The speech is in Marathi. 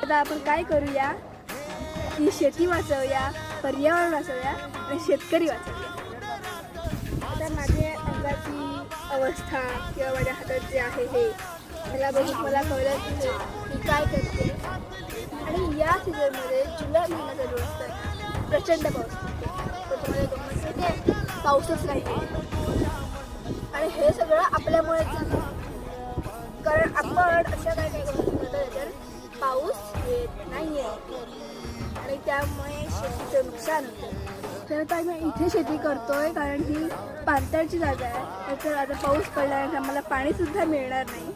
आता आपण काय करूया की शेती वाचवूया, पर्यावरण वाचवूया आणि शेतकरी वाचवूया. आता माझ्या अंगाची अवस्था किंवा माझ्या हातात जे आहे हे मला बघून मला कळलं की मी काय करते. आणि या सीझनमध्ये जुलै महिना चालू असताना प्रचंड पाऊस पडतो. तर तुम्हाला गंमत माहिती आहे, पाऊसच नाही. आणि हे सगळं आपल्यामुळेच झालं, कारण आपण अशा काय काय गोष्टी करतो त्याच्यात पाऊस येत नाही आहे आणि त्यामुळे शेतीचं नुकसान होतं. तर आता आम्ही इथे शेती करतोय कारण ही पाणथळची जागा आहे. तर आता पाऊस पडल्यानंतर आम्हाला पाणीसुद्धा मिळणार नाही.